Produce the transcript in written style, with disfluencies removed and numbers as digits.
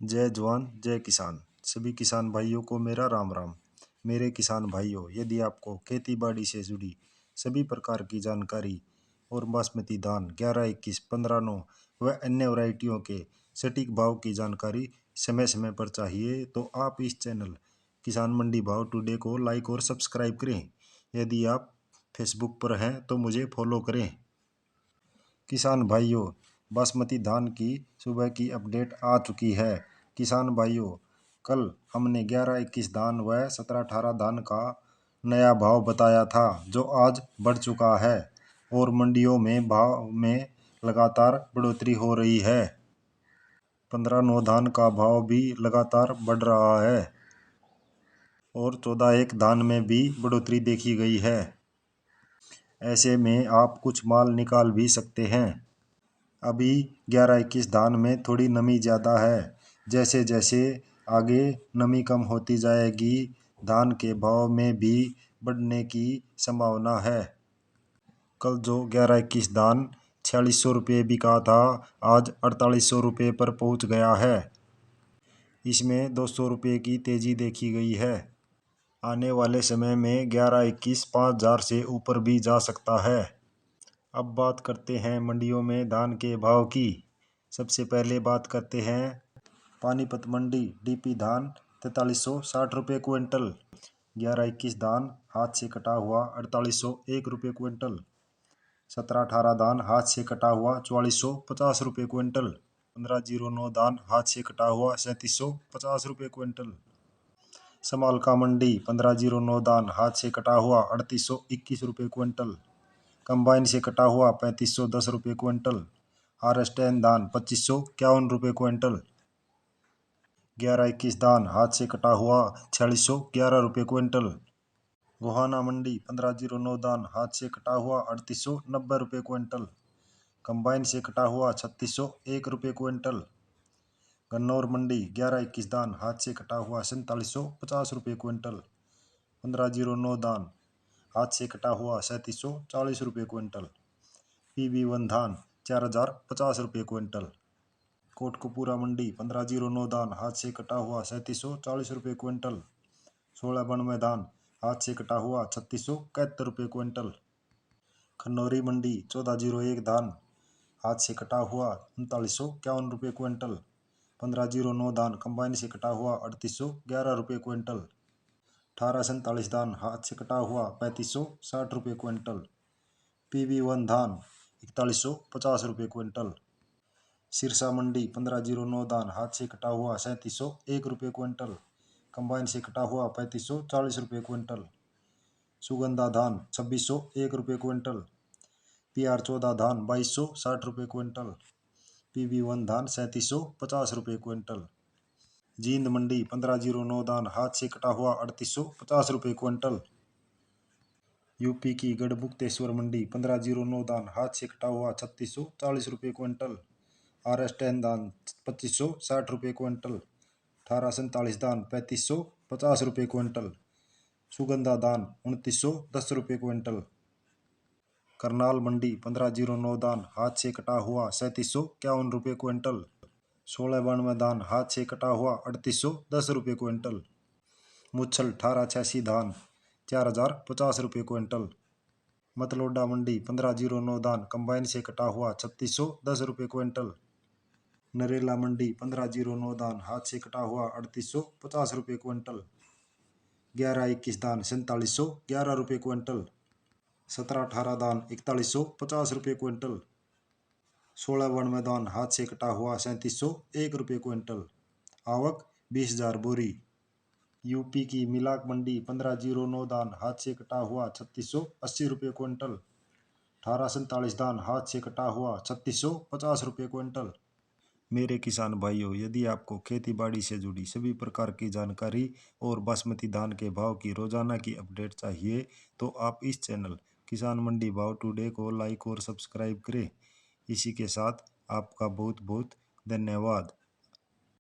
जय जवान जय किसान। सभी किसान भाइयों को मेरा राम राम। मेरे किसान भाइयों, यदि आपको खेती बाड़ी से जुड़ी सभी प्रकार की जानकारी और बासमती धान 11, 21, 15, 9 व अन्य वैरायटियों के सटीक भाव की जानकारी समय समय पर चाहिए तो आप इस चैनल किसान मंडी भाव टुडे को लाइक और सब्सक्राइब करें। यदि आप फेसबुक पर हैं तो मुझे फॉलो करें। किसान भाइयों, बासमती धान की सुबह की अपडेट आ चुकी है। किसान भाइयों, कल हमने 11, 21 धान व 17, 18 धान का नया भाव बताया था, जो आज बढ़ चुका है और मंडियों में भाव में लगातार बढ़ोतरी हो रही है। 15, 9 धान का भाव भी लगातार बढ़ रहा है और 14, 1 धान में भी बढ़ोतरी देखी गई है। ऐसे में आप कुछ माल निकाल भी सकते हैं। अभी 11, 21 धान में थोड़ी नमी ज़्यादा है। जैसे जैसे आगे नमी कम होती जाएगी, धान के भाव में भी बढ़ने की संभावना है। कल जो 11, 21 धान 4600 रुपये बिका था, आज 4800 रुपये पर पहुंच गया है। इसमें 200 रुपये की तेज़ी देखी गई है। आने वाले समय में 11, 21 5000 से ऊपर भी जा सकता है। अब बात करते हैं मंडियों में धान के भाव की। सबसे पहले बात करते हैं पानीपत मंडी। डीपी धान 4360 रुपये क्विंटल। 11, 21 धान हाथ से कटा हुआ 4801 रुपये क्विंटल। 17, 18 धान हाथ से कटा हुआ 4450 रुपये क्विंटल। 1509 धान हाथ से कटा हुआ 3750 रुपये क्विंटल। समालका मंडी 1509 धान हाथ से कटा हुआ 3821 रुपये क्विंटल। कंबाइन से कटा हुआ 3510 रुपये क्विंटल। आर10 धान 2551 रुपये क्विंटल। 11, 21 धान हाथ से कटा हुआ 4611 रुपये क्विंटल। गोहाना मंडी 1509 धान हाथ से कटा हुआ 3890 रुपये क्विंटल। कंबाइन से कटा हुआ 3601 रुपये क्विंटल। गन्नौर मंडी 11, 21 धान हाथ से कटा हुआ 4750 रुपये क्विंटल। 1509 धान हाथ से कटा हुआ 3740 रुपये क्विंटल। PB1 धान 4050 रुपये क्विंटल। कोटकपूरा मंडी 1509 धान हाथ से कटा हुआ 3740 रुपये क्विंटल। 1692 धान हाथ से कटा हुआ 3671 रुपये क्विंटल। खन्नौरी मंडी 1401 धान हाथ से कटा हुआ 3951 रुपये क्विंटल। 1509 धान कंबाइन से कटा हुआ 3811 रुपये क्विंटल। 1847 धान हाथ से कटा हुआ 3560 रुपये क्विंटल। PB1 धान 4150 रुपये क्विंटल। सिरसा मंडी 1509 धान हाथ से कटा हुआ 3701 रुपये क्विंटल। कंबाइन से कटा हुआ 3540 रुपये क्विंटल। सुगंधा धान 2601 रुपये क्विंटल। PR14 धान 2260 रुपये क्विंटल। PB1 धान 3750 रुपये क्विंटल। जींद मंडी 1509 धान हाथ से कटा हुआ 3850 रुपये क्विंटल। यूपी की गढ़मुक्तेश्वर मंडी 1509 धान हाथ से कटा हुआ 3640 रुपये क्विंटल। RS10 धान 2560 रुपये क्विंटल। 1847 धान 3550 रुपये क्विंटल। सुगंधा धान 2910 रुपये क्विंटल। करनाल मंडी 1509 धान हाथ से कटा हुआ 3751 रुपये क्विंटल। 1692 धान हाथ से कटा हुआ 3810 रुपये क्विंटल। मुच्छल 1886 धान 4050 रुपये क्विंटल। मतलोडा मंडी 1509 धान कंबाइन से कटा हुआ 3610 रुपये क्विंटल। नरेला मंडी 1509 धान हाथ से कटा हुआ 3850 रुपये क्विंटल। 11, 21 धान 4711 रुपये क्विंटल। 17, 18 धान 4150 रुपये क्विंटल। 1692 धान हाथ से कटा हुआ 3701 रुपये क्विंटल। आवक 20,000 बोरी। यूपी की मिलाक मंडी 1509 धान हाथ से कटा हुआ 3680 रुपये क्विंटल। 1847 धान हाथ से कटा हुआ 3650 रुपये क्विंटल। मेरे किसान भाइयों, यदि आपको खेती बाड़ी से जुड़ी सभी प्रकार की जानकारी और बासमती धान के भाव की रोजाना की अपडेट चाहिए तो आप इस चैनल किसान मंडी भाव टुडे को लाइक और सब्सक्राइब करें। इसी के साथ आपका बहुत बहुत धन्यवाद।